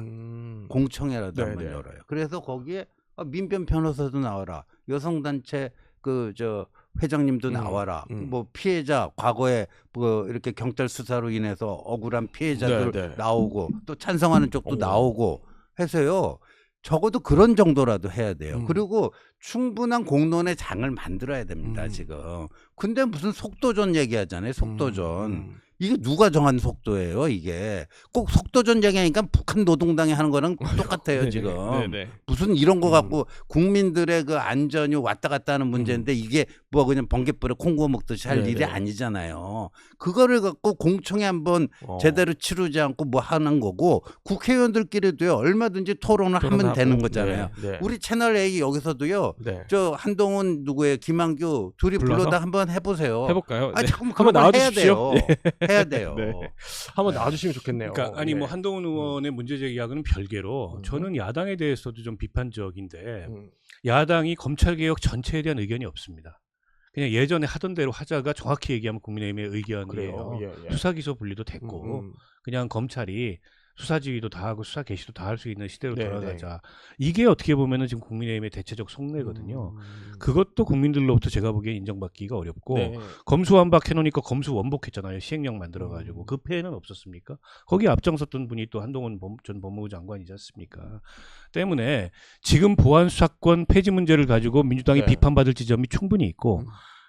Speaker 3: 공청회라도 한번 열어요. 그래서 거기에 민변 변호사도 나와라. 여성단체 그 저 회장님도 나와라. 뭐 피해자 과거에 뭐 이렇게 경찰 수사로 인해서 억울한 피해자들 나오고 또 찬성하는 쪽도 나오고 해서요. 적어도 그런 정도라도 해야 돼요. 그리고 충분한 공론의 장을 만들어야 됩니다. 지금. 근데 무슨 속도전 얘기하잖아요. 속도전. 이게 누가 정한 속도예요, 이게. 꼭 속도전 얘기하니까 북한 노동당이 하는 거랑 똑같아요, 지금. 무슨 이런 거 갖고 국민들의 그 안전이 왔다 갔다 하는 문제인데 이게 뭐 그냥 번갯불에 콩 구워 먹듯이 할 일이 아니잖아요. 그거를 갖고 공청회 한번 제대로 치르지 않고 뭐 하는 거고 국회의원들끼리도요, 얼마든지 토론을 하면 되는 거잖아요. 우리 채널 A 여기서도요, 저 한동훈 누구예요? 김한규 둘이 불러다 한번 해보세요.
Speaker 1: 해볼까요?
Speaker 3: 아, 잠깐만
Speaker 1: 한번
Speaker 3: 나와주십시오.
Speaker 1: 나와주십시오.
Speaker 3: 해야 돼요.
Speaker 1: 한번 나와주시면 좋겠네요.
Speaker 2: 그러니까 아니 뭐 한동훈 의원의 문제 제기하고는 별개로 저는 야당에 대해서도 좀 비판적인데 야당이 검찰 개혁 전체에 대한 의견이 없습니다. 그냥 예전에 하던 대로 하자가 정확히 얘기하면 국민의힘의 의견이에요. 수사 기소 분리도 됐고 그냥 검찰이 수사 지휘도 다 하고 수사 개시도 다 할 수 있는 시대로 돌아가자. 이게 어떻게 보면은 지금 국민의힘의 대체적 속내거든요. 그것도 국민들로부터 제가 보기에 인정받기가 어렵고 검수완박 해놓으니까 검수원복했잖아요. 시행령 만들어가지고 그 폐해는 없었습니까? 거기 앞장섰던 분이 또 한동훈 전 법무부 장관이지 않습니까? 때문에 지금 보안 수사권 폐지 문제를 가지고 민주당이 비판받을 지점이 충분히 있고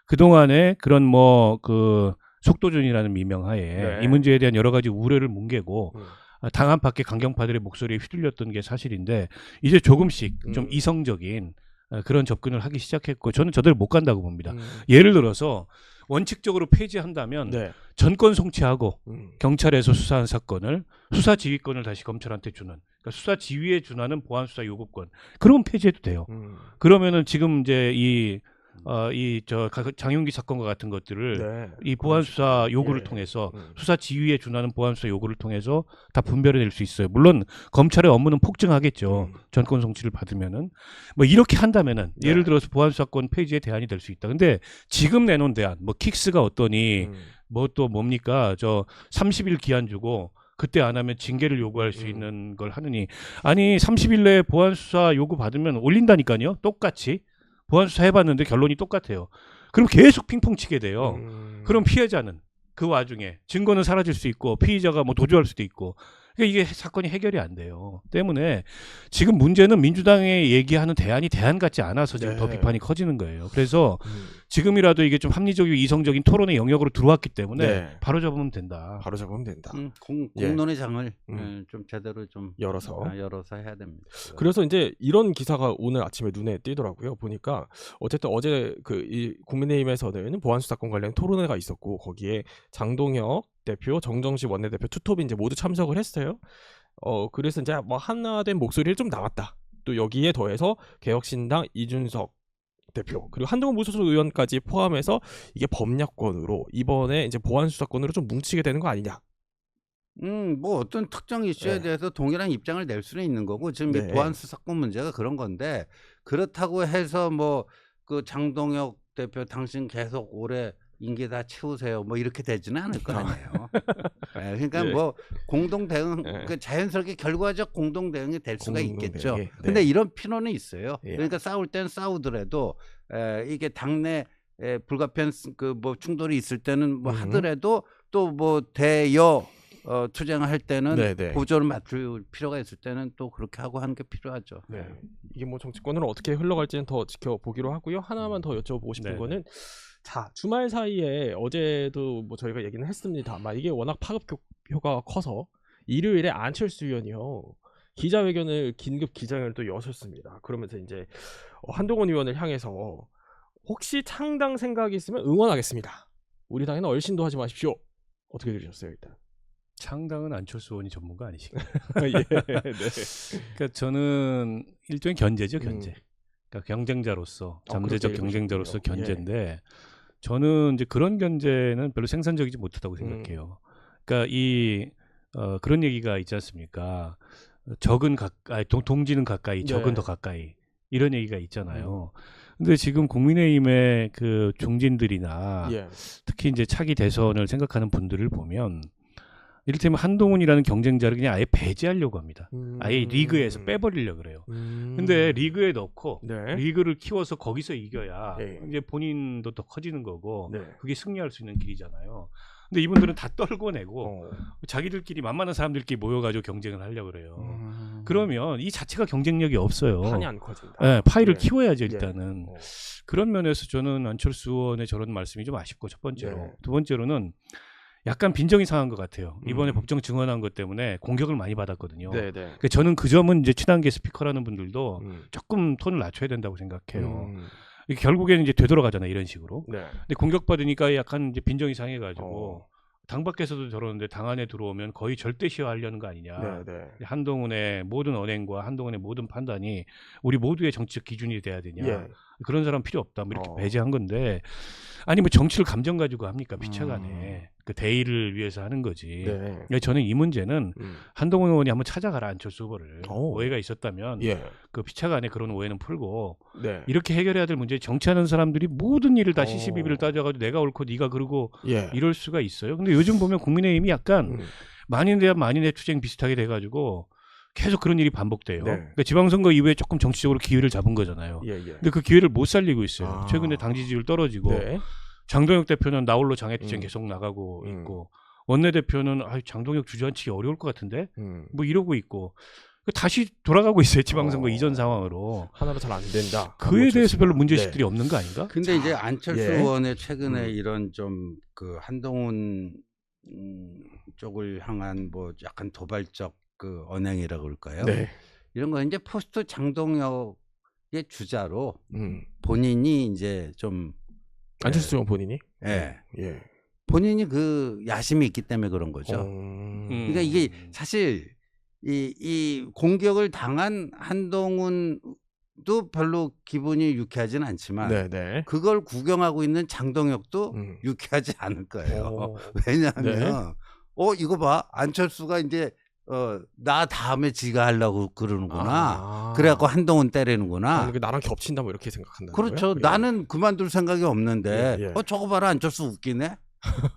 Speaker 2: 그동안에 그런 뭐 그 속도전이라는 미명하에 이 문제에 대한 여러 가지 우려를 뭉개고 당 안팎의 강경파들의 목소리에 휘둘렸던 게 사실인데 이제 조금씩 좀 이성적인 그런 접근을 하기 시작했고 저는 저대로 못 간다고 봅니다. 예를 들어서 원칙적으로 폐지한다면
Speaker 1: 네.
Speaker 2: 전권 송치하고 경찰에서 수사한 사건을 수사 지휘권을 다시 검찰한테 주는 그러니까 수사 지휘에 준하는 보안 수사 요구권 그럼 폐지해도 돼요. 그러면은 지금 이제 장윤기 사건과 같은 것들을
Speaker 1: 네.
Speaker 2: 이 보안 수사 요구를
Speaker 1: 예.
Speaker 2: 통해서 수사 지휘에 준하는 보안 수사 요구를 통해서 다 분별해낼 수 있어요. 물론 검찰의 업무는 폭증하겠죠. 전권 송치를 받으면은 뭐 이렇게 한다면은
Speaker 1: 네.
Speaker 2: 예를 들어서 보안 수사권 폐지의 대안이 될 수 있다. 근데 지금 내놓은 대안 뭐 킥스가 어떠니 뭐 또 뭡니까 저 30일 기한 주고 그때 안 하면 징계를 요구할 수 있는 걸 하느니 아니 30일 내에 보안 수사 요구 받으면 올린다니까요. 똑같이 보안 수사 해봤는데 결론이 똑같아요. 그럼 계속 핑퐁 치게 돼요. 그럼 피해자는 그 와중에 증거는 사라질 수 있고 피의자가 뭐 도주할 수도 있고 그러니까 이게 사건이 해결이 안 돼요. 때문에 지금 문제는 민주당이 얘기하는 대안이 대안 같지 않아서 지금 더 비판이 커지는 거예요. 그래서 지금이라도 이게 좀 합리적이고 이성적인 토론의 영역으로 들어왔기 때문에 바로 잡으면 된다.
Speaker 1: 바로 잡으면 된다.
Speaker 3: 공론의 장을 좀 제대로 좀
Speaker 1: 열어서
Speaker 3: 해야 됩니다.
Speaker 1: 그래서 이제 이런 기사가 오늘 아침에 눈에 띄더라고요. 보니까 어쨌든 어제 이 국민의힘에서는 보안 수사권 관련 토론회가 있었고 거기에 장동혁 대표, 정정식 원내대표, 투톱이 이제 모두 참석을 했어요. 그래서 이제 뭐 하나된 목소리를 좀 나왔다. 또 여기에 더해서 개혁신당 이준석 대표 그리고 한동훈 무소속 의원까지 포함해서 이게 법약권으로 이번에 이제 보안 수사권으로 좀 뭉치게 되는 거 아니냐.
Speaker 3: 뭐 어떤 특정 이슈에 대해서 동일한 입장을 낼 수는 있는 거고 지금 이 보안 수사권 문제가 그런 건데 그렇다고 해서 뭐 그 장동혁 대표 당신 계속 올해 임기 다 채우세요. 뭐 이렇게 되지는 않을 거 아니에요. 그러니까 뭐 공동 대응, 그 자연스럽게 결과적 공동 대응이 될 수가 있겠죠. 근데 이런 필요는 있어요. 그러니까 싸울 땐 싸우더라도 이게 당내 불가피한 그 뭐 충돌이 있을 때는 뭐 하더라도 또 뭐 대여 투쟁을 할 때는 보조를 맞출 필요가 있을 때는 또 그렇게 하고 하는 게 필요하죠.
Speaker 1: 이게 뭐 정치권으로 어떻게 흘러갈지는 더 지켜보기로 하고요. 하나만 더 여쭤보고 싶은 거는 자 주말 사이에 어제도 뭐 저희가 얘기는 했습니다만 이게 워낙 파급효과가 커서 일요일에 안철수 의원이요 기자회견을 긴급 기자회견을 또 여셨습니다. 그러면서 이제 한동훈 의원을 향해서 혹시 창당 생각이 있으면 응원하겠습니다. 우리 당에는 얼씬도 하지 마십시오. 어떻게 들으셨어요 일단?
Speaker 2: 창당은 안철수 의원이 전문가 아니신가요?
Speaker 1: 네.
Speaker 2: 그러니까 저는 일종의 견제죠, 견제. 그러니까 경쟁자로서 잠재적 경쟁자로서 견제인데 저는 이제 그런 견제는 별로 생산적이지 못하다고 생각해요. 그러니까 그런 얘기가 있지 않습니까? 적은 가까이, 동지는 가까이, 적은 더 가까이 이런 얘기가 있잖아요. 근데 지금 국민의힘의 그 중진들이나 특히 이제 차기 대선을 생각하는 분들을 보면 이를테면 한동훈이라는 경쟁자를 그냥 아예 배제하려고 합니다. 아예 리그에서 빼버리려고 그래요. 근데 리그에 넣고 리그를 키워서 거기서 이겨야 이제 본인도 더 커지는 거고 그게 승리할 수 있는 길이잖아요. 근데 이분들은 다 떨궈내고 자기들끼리 만만한 사람들끼리 모여가지고 경쟁을 하려고 그래요. 그러면 이 자체가 경쟁력이 없어요.
Speaker 1: 판이 안 커진다.
Speaker 2: 네, 파이를 키워야죠 일단은. 그런 면에서 저는 안철수 의원의 저런 말씀이 좀 아쉽고 첫 번째로. 두 번째로는 약간 빈정이 상한 것 같아요. 이번에 법정 증언한 것 때문에 공격을 많이 받았거든요. 그러니까 저는 그 점은 이제 친한계 스피커라는 분들도 조금 톤을 낮춰야 된다고 생각해요. 결국에는 이제 되돌아가잖아요, 이런 식으로. 근데 공격받으니까 약간 이제 빈정이 상해가지고 당 밖에서도 저러는데 당 안에 들어오면 거의 절대시화하려는 거 아니냐. 한동훈의 모든 언행과 한동훈의 모든 판단이 우리 모두의 정치적 기준이 돼야 되냐. 그런 사람 필요 없다. 뭐 이렇게 배제한 건데 아니 뭐 정치를 감정 가지고 합니까? 피차간에 그 대의를 위해서 하는 거지. 저는 이 문제는 한동훈 의원이 한번 찾아가라 안철수 후보를 오해가 있었다면 그 피차간에 그런 오해는 풀고 이렇게 해결해야 될 문제. 정치하는 사람들이 모든 일을 다 시시비비를 따져가지고 내가 옳고 네가 그러고 이럴 수가 있어요. 근데 요즘 보면 국민의힘이 약간 만인 대한 만인의 투쟁 비슷하게 돼가지고 계속 그런 일이 반복돼요. 그러니까 지방선거 이후에 조금 정치적으로 기회를 잡은 거잖아요. 근데 그 기회를 못 살리고 있어요. 최근에 당 지지율 떨어지고 장동혁 대표는 나홀로 장애투쟁 계속 나가고 있고 원내대표는 장동혁 주저앉히기 어려울 것 같은데 뭐 이러고 있고 다시 돌아가고 있어요. 지방선거 이전 상황으로.
Speaker 1: 하나로 잘 안 된다.
Speaker 2: 그에 대해서 별로 문제의식들이 없는 거 아닌가?
Speaker 3: 근데 이제 안철수 의원의 최근에 이런 좀 그 한동훈 쪽을 향한 뭐 약간 도발적 그 언행이라고 그럴까요?
Speaker 1: 네.
Speaker 3: 이런 거 이제 포스트 장동혁의 주자로
Speaker 1: 음.
Speaker 3: 본인이 이제 좀
Speaker 1: 안철수 의원 본인이?
Speaker 3: 예.
Speaker 1: 예.
Speaker 3: 본인이 그 야심이 있기 때문에 그런 거죠. 그러니까 이게 사실 이 공격을 당한 한동훈도 별로 기분이 유쾌하진 않지만
Speaker 1: 네네.
Speaker 3: 그걸 구경하고 있는 장동혁도
Speaker 1: 음.
Speaker 3: 유쾌하지 않을 거예요.
Speaker 1: 오.
Speaker 3: 왜냐하면 이거 봐, 안철수가 이제 나 다음에 지가 하려고 그러는구나.
Speaker 1: 아.
Speaker 3: 그래갖고 한동훈 때리는구나.
Speaker 1: 그러니까 나랑 겹친다 뭐 이렇게 생각한다는
Speaker 3: 그렇죠.
Speaker 1: 거예요? 예.
Speaker 3: 나는 그만둘 생각이 없는데
Speaker 1: 예, 예.
Speaker 3: 저거 봐라, 안철수 웃기네.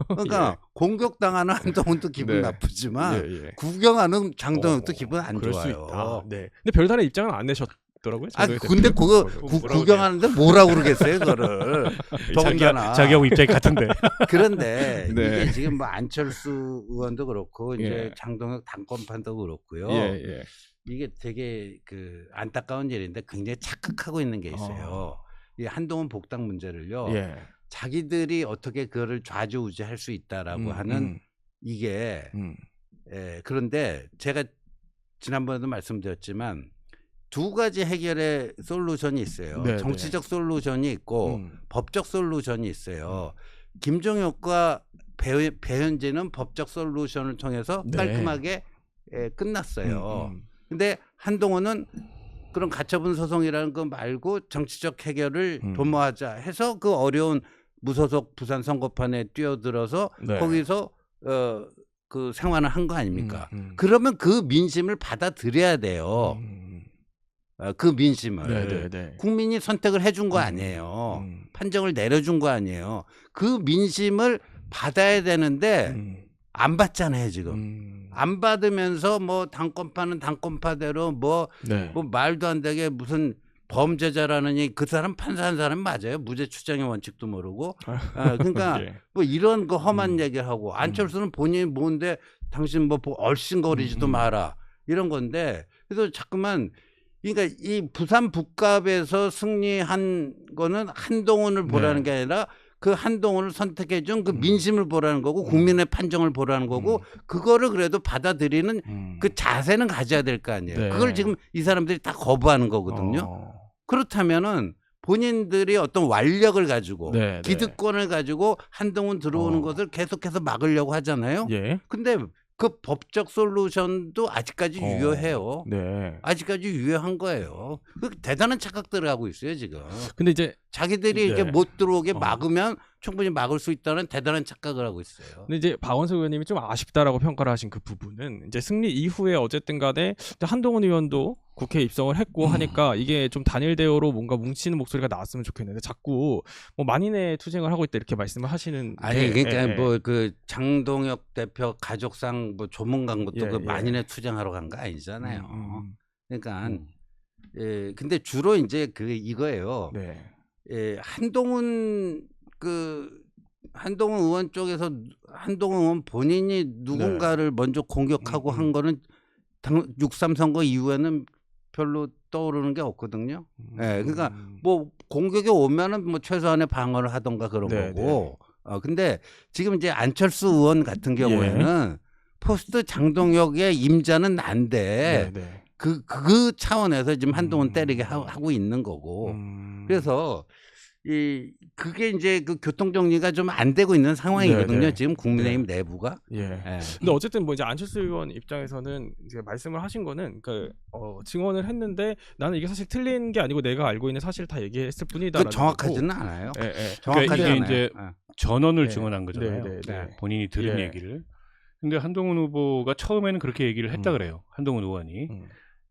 Speaker 3: 그러니까
Speaker 1: 예.
Speaker 3: 공격당하는 한동훈도 기분
Speaker 1: 네.
Speaker 3: 나쁘지만
Speaker 1: 예, 예.
Speaker 3: 구경하는 장동혁도 기분 안
Speaker 1: 그럴 수
Speaker 3: 좋아요.
Speaker 1: 있다. 네. 근데 별다른 입장은 안 내셨더라고요.
Speaker 3: 근데
Speaker 1: 대표님.
Speaker 3: 그거
Speaker 2: 뭐라고
Speaker 3: 구경하는데 뭐라고 그러겠어요, 그거를. 더군다나.
Speaker 2: 자기하고 입장이 같은데.
Speaker 3: 그런데
Speaker 1: 네.
Speaker 3: 이게 지금 뭐 안철수 의원도 그렇고 이제
Speaker 1: 예.
Speaker 3: 장동혁 당권판도 그렇고요.
Speaker 1: 예, 예.
Speaker 3: 이게 되게 그 안타까운 일인데 굉장히 착각하고 있는 게 있어요. 이 한동훈 복당 문제를요.
Speaker 1: 예.
Speaker 3: 자기들이 어떻게 그거를 좌지우지할 수 있다라고 하는 이게 그런데 제가 지난번에도 말씀드렸지만 두 가지 해결의 솔루션이 있어요.
Speaker 1: 네,
Speaker 3: 정치적 솔루션이 있고 법적 솔루션이 있어요. 김종혁과 배현진은 법적 솔루션을 통해서
Speaker 1: 네.
Speaker 3: 깔끔하게 끝났어요. 근데 한동훈은 그런 가처분 소송이라는 거 말고 정치적 해결을 도모하자 해서 그 어려운 무소속 부산 선거판에 뛰어들어서
Speaker 1: 네.
Speaker 3: 거기서 그 생활을 한 거 아닙니까? 그러면 그 민심을 받아들여야 돼요. 그 민심을
Speaker 1: 네, 네.
Speaker 3: 국민이 선택을 해준 거 아니에요. 판정을 내려준 거 아니에요. 그 민심을 받아야 되는데 안 받잖아요 지금. 안 받으면서 뭐 당권파는 당권파대로 뭐 말도 안 되게 무슨 범죄자라느니 그 사람 판사한 사람 맞아요. 무죄 추정의 원칙도 모르고. 그러니까
Speaker 1: 예.
Speaker 3: 뭐 이런 거 험한 얘기하고 안철수는 본인이 뭔데 당신 뭐 얼씬거리지도 마라 이런 건데 그래서 자꾸만 그러니까 이 부산 북갑에서 승리한 거는 한동훈을 보라는 게 아니라 그 한동훈을 선택해준 그 민심을 보라는 거고 국민의 판정을 보라는 거고 그거를 그래도 받아들이는 그 자세는 가져야 될 거 아니에요.
Speaker 1: 네.
Speaker 3: 그걸 지금 이 사람들이 다 거부하는 거거든요. 그렇다면은 본인들이 어떤 완력을 가지고 기득권을 가지고 한동훈 들어오는 것을 계속해서 막으려고 하잖아요.
Speaker 1: 예.
Speaker 3: 근데 그 법적 솔루션도 아직까지 유효해요.
Speaker 1: 네.
Speaker 3: 아직까지 유효한 거예요. 그 대단한 착각들을 하고 있어요 지금.
Speaker 1: 근데 이제
Speaker 3: 자기들이 이렇게 못 들어오게 막으면 충분히 막을 수 있다는 대단한 착각을 하고 있어요.
Speaker 1: 근데 이제 박원석 의원님이 좀 아쉽다라고 평가를 하신 그 부분은 이제 승리 이후에 어쨌든 간에 한동훈 의원도 국회에 입성을 했고 하니까 이게 좀 단일 대우로 뭔가 뭉치는 목소리가 나왔으면 좋겠는데 자꾸 뭐 만인의 투쟁을 하고 있다 이렇게 말씀을 하시는
Speaker 3: 아니 그러니까 뭐 그 장동혁 대표 가족상 뭐 조문 간 것도 그 만인의 투쟁하러 간 거 아니잖아요. 그러니까 근데 주로 이제 그 이거예요. 한동훈 의원 쪽에서 한동훈 의원 본인이 누군가를 먼저 공격하고 한 거는 6.3 선거 이후에는 별로 떠오르는 게 없거든요. 그러니까 뭐 공격이 오면은 뭐 최소한의 방어를 하던가 그런 거고. 근데 지금 이제 안철수 의원 같은 경우에는 포스트 장동혁의 임자는 난데 그 차원에서 지금 한동훈 때리게 하고 있는 거고. 그래서 그게 이제 그 교통 정리가 좀 안 되고 있는 상황이거든요. 지금 국민의힘 내부가.
Speaker 1: 근데 어쨌든 뭐 이제 안철수 의원 입장에서는 이제 말씀을 하신 거는 그 증언을 했는데 나는 이게 사실 틀린 게 아니고 내가 알고 있는 사실 다 얘기했을 뿐이다.
Speaker 3: 그 정확하지는 않아요.
Speaker 2: 그러니까 이게
Speaker 3: 않아요.
Speaker 2: 이제 전원을 증언한 거잖아요.
Speaker 1: 네.
Speaker 2: 본인이 들은 얘기를. 근데 한동훈 후보가 처음에는 그렇게 얘기를 했다 그래요. 한동훈 의원이.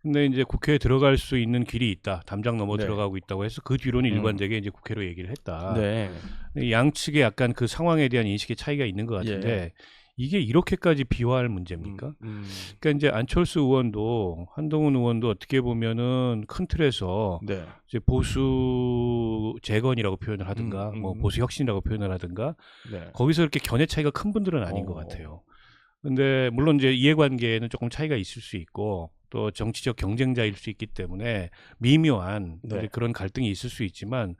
Speaker 2: 근데 이제 국회에 들어갈 수 있는 길이 있다. 담장 넘어 들어가고 있다고 해서 그 뒤로는 일관되게 이제 국회로 얘기를 했다. 양측의 약간 그 상황에 대한 인식의 차이가 있는 것 같은데 이게 이렇게까지 비화할 문제입니까? 그러니까 이제 안철수 의원도 한동훈 의원도 어떻게 보면은 큰 틀에서 이제 보수 재건이라고 표현을 하든가 뭐 보수 혁신이라고 표현을 하든가 거기서 이렇게 견해 차이가 큰 분들은 아닌 것 같아요. 근데 물론 이제 이해관계에는 조금 차이가 있을 수 있고 또 정치적 경쟁자일 수 있기 때문에 미묘한 그런 갈등이 있을 수 있지만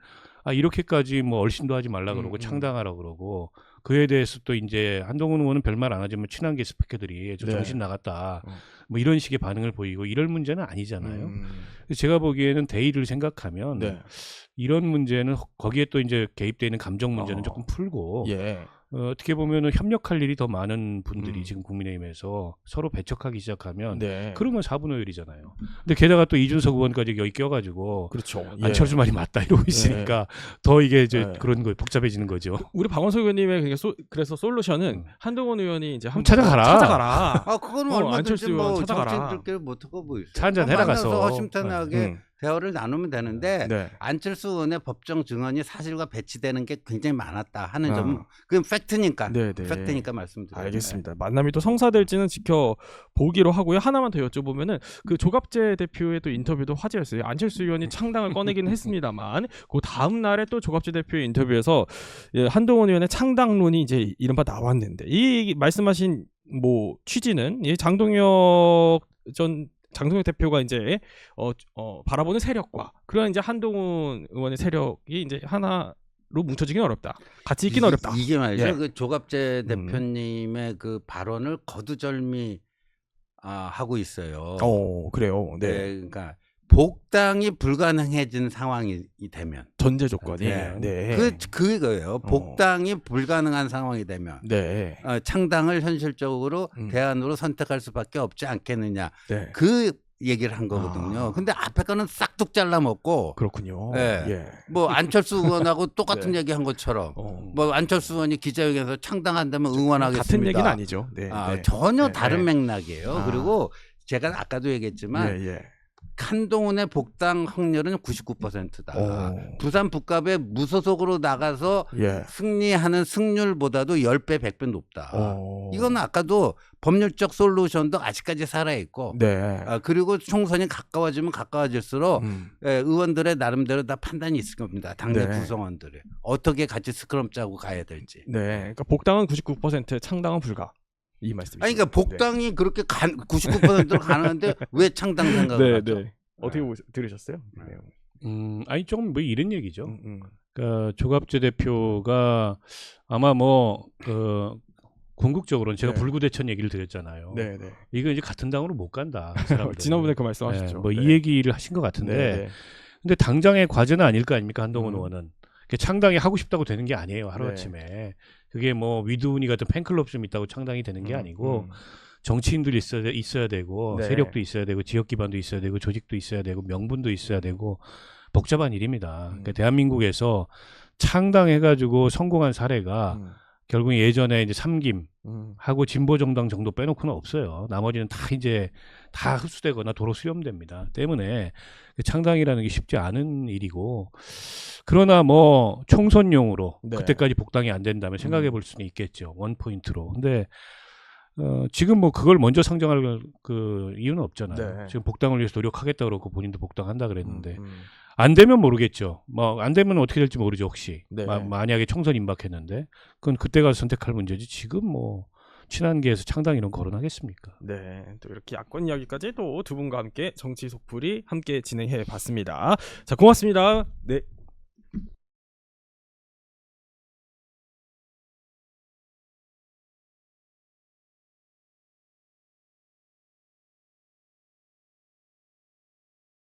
Speaker 2: 이렇게까지 뭐 얼씬도 하지 말라 그러고 창당하라 그러고 그에 대해서 또 이제 한동훈 의원은 별말 안 하지만 친한계 스피커들이 저
Speaker 1: 네.
Speaker 2: 정신 나갔다. 뭐 이런 식의 반응을 보이고 이럴 문제는 아니잖아요.
Speaker 1: 음.
Speaker 2: 그래서 제가 보기에는 대의를 생각하면
Speaker 1: 네.
Speaker 2: 이런 문제는 거기에 또 이제 개입되어 있는 감정 문제는 조금 풀고
Speaker 1: 예.
Speaker 2: 어떻게 보면은 협력할 일이 더 많은 분들이
Speaker 1: 음.
Speaker 2: 지금 국민의힘에서 서로 배척하기 시작하면
Speaker 1: 네.
Speaker 2: 그러면 4분의 1이잖아요. 근데 게다가 또 이준석 의원까지 여기 껴가지고
Speaker 1: 그렇죠. 예.
Speaker 2: 안철수 말이 맞다 이러고 있으니까 더 이게 이제
Speaker 1: 예.
Speaker 2: 그런 거 복잡해지는 거죠.
Speaker 1: 우리 박원석 의원님의 그래서 솔루션은 한동훈 의원이 이제 한번
Speaker 2: 찾아가라.
Speaker 1: 찾아가라.
Speaker 3: 아 그거는
Speaker 1: 안철수
Speaker 3: 얼마든지
Speaker 1: 의원
Speaker 3: 뭐
Speaker 1: 찾아가라.
Speaker 3: 정치인들끼리 못하고 뭐 있어요.
Speaker 2: 차 한잔 해라
Speaker 3: 만나서
Speaker 2: 가서.
Speaker 3: 허심탄회하게 대화를 나누면 되는데
Speaker 1: 네.
Speaker 3: 안철수 의원의 법정 증언이 사실과 배치되는 게 굉장히 많았다 하는
Speaker 1: 아.
Speaker 3: 점은 그건 팩트니까
Speaker 1: 네, 네.
Speaker 3: 팩트니까 말씀드려요.
Speaker 1: 알겠습니다. 만남이 또 성사될지는 지켜보기로 하고요. 하나만 더 여쭤보면은 그 조갑재 대표의 또 인터뷰도 화제였어요. 안철수 의원이 창당을 꺼내기는 했습니다만 그 다음 날에 또 조갑재 대표의 인터뷰에서 한동훈 의원의 창당론이 이제 이른바 나왔는데 이 말씀하신 뭐 취지는 이 장동혁 대표가 이제 바라보는 세력과 그런 이제 한동훈 의원의 세력이 이제 하나로 뭉쳐지기는 어렵다. 같이 있기는 어렵다.
Speaker 3: 이게 말이죠.
Speaker 1: 예.
Speaker 3: 그 조갑재 대표님의 그 발언을 거두절미 하고 있어요.
Speaker 1: 그래요. 네.
Speaker 3: 네, 그러니까 복당이 불가능해진 상황이 되면
Speaker 1: 전제 조건이.
Speaker 3: 네.
Speaker 1: 네.
Speaker 3: 그거예요. 복당이 불가능한 상황이 되면
Speaker 1: 네.
Speaker 3: 창당을 현실적으로
Speaker 1: 음.
Speaker 3: 대안으로 선택할 수밖에 없지 않겠느냐.
Speaker 1: 네.
Speaker 3: 그 얘기를 한 거거든요. 근데 앞에 거는 싹둑 잘라 먹고
Speaker 1: 그렇군요.
Speaker 3: 예.
Speaker 1: 예.
Speaker 3: 뭐 안철수 의원하고 똑같은
Speaker 1: 네.
Speaker 3: 얘기 한 것처럼
Speaker 1: 어.
Speaker 3: 뭐 안철수 의원이 기자회견에서 창당한다면 응원하겠습니다.
Speaker 1: 같은 얘기는 아니죠. 네. 네.
Speaker 3: 전혀
Speaker 1: 네.
Speaker 3: 다른
Speaker 1: 네.
Speaker 3: 맥락이에요. 그리고 제가 아까도 얘기했지만
Speaker 1: 예.
Speaker 3: 한동훈의 복당 확률은 99%다.
Speaker 1: 오.
Speaker 3: 부산 북갑에 무소속으로 나가서
Speaker 1: 예.
Speaker 3: 승리하는 승률보다도 10배, 100배 높다. 이건 아까도 법률적 솔루션도 아직까지 살아있고
Speaker 1: 네.
Speaker 3: 그리고 총선이 가까워지면 가까워질수록
Speaker 1: 음.
Speaker 3: 의원들의 나름대로 다 판단이 있을 겁니다. 당내
Speaker 1: 네.
Speaker 3: 구성원들이. 어떻게 같이 스크럼 짜고 가야 될지.
Speaker 1: 네. 그러니까 복당은 99%, 창당은 불가. 이 말씀이시죠.
Speaker 3: 아니, 그러니까 복당이 그렇게 99%로 가능한데 왜 창당 생각을 하죠?
Speaker 1: 네. 어떻게 들으셨어요? 네.
Speaker 2: 아니 조금 뭐 이런 얘기죠.
Speaker 1: 음.
Speaker 2: 그러니까 조갑재 대표가 아마 뭐 궁극적으로는 제가
Speaker 1: 네.
Speaker 2: 불구대천 얘기를 드렸잖아요.
Speaker 1: 네.
Speaker 2: 이거 이제 같은 당으로 못 간다. 그 사람들은.
Speaker 1: 지난번에 그 말씀하셨죠.
Speaker 2: 뭐
Speaker 1: 네.
Speaker 2: 이 얘기를 하신 것 같은데,
Speaker 1: 네.
Speaker 2: 근데 당장의 과제는 아닐 거 아닙니까 한동훈
Speaker 1: 음.
Speaker 2: 의원은. 창당이 하고 싶다고 되는 게 아니에요 하루 아침에. 그게 뭐 위두은이 같은 팬클럽 좀 있다고 창당이 되는 게 아니고 정치인들이 있어야 되고
Speaker 1: 네.
Speaker 2: 세력도 있어야 되고 지역 기반도 있어야 되고 조직도 있어야 되고 명분도 있어야 되고 복잡한 일입니다. 그러니까 대한민국에서 창당해가지고 성공한 사례가 결국 예전에 이제 삼김 하고 진보 정당 정도 빼놓고는 없어요. 나머지는 다 이제 다 흡수되거나 도로 수렴됩니다. 때문에 창당이라는 게 쉽지 않은 일이고, 그러나 뭐 총선용으로
Speaker 1: 네.
Speaker 2: 그때까지 복당이 안 된다면 생각해 볼 수는 있겠죠. 원 포인트로. 근데 지금 뭐 그걸 먼저 상정할 그 이유는 없잖아요.
Speaker 1: 네.
Speaker 2: 지금 복당을 위해서 노력하겠다 그러고 본인도 복당한다 그랬는데
Speaker 1: 음.
Speaker 2: 안 되면 모르겠죠. 뭐 안 되면 어떻게 될지 모르죠 혹시.
Speaker 1: 네.
Speaker 2: 만약에 총선 임박했는데 그건 그때 가서 선택할 문제지. 지금 뭐 친한계에서 창당 이런 거론하겠습니까?
Speaker 1: 네, 또 이렇게 야권 이야기까지 또 두 분과 함께 정치 속풀이 함께 진행해 봤습니다. 자, 고맙습니다. 네.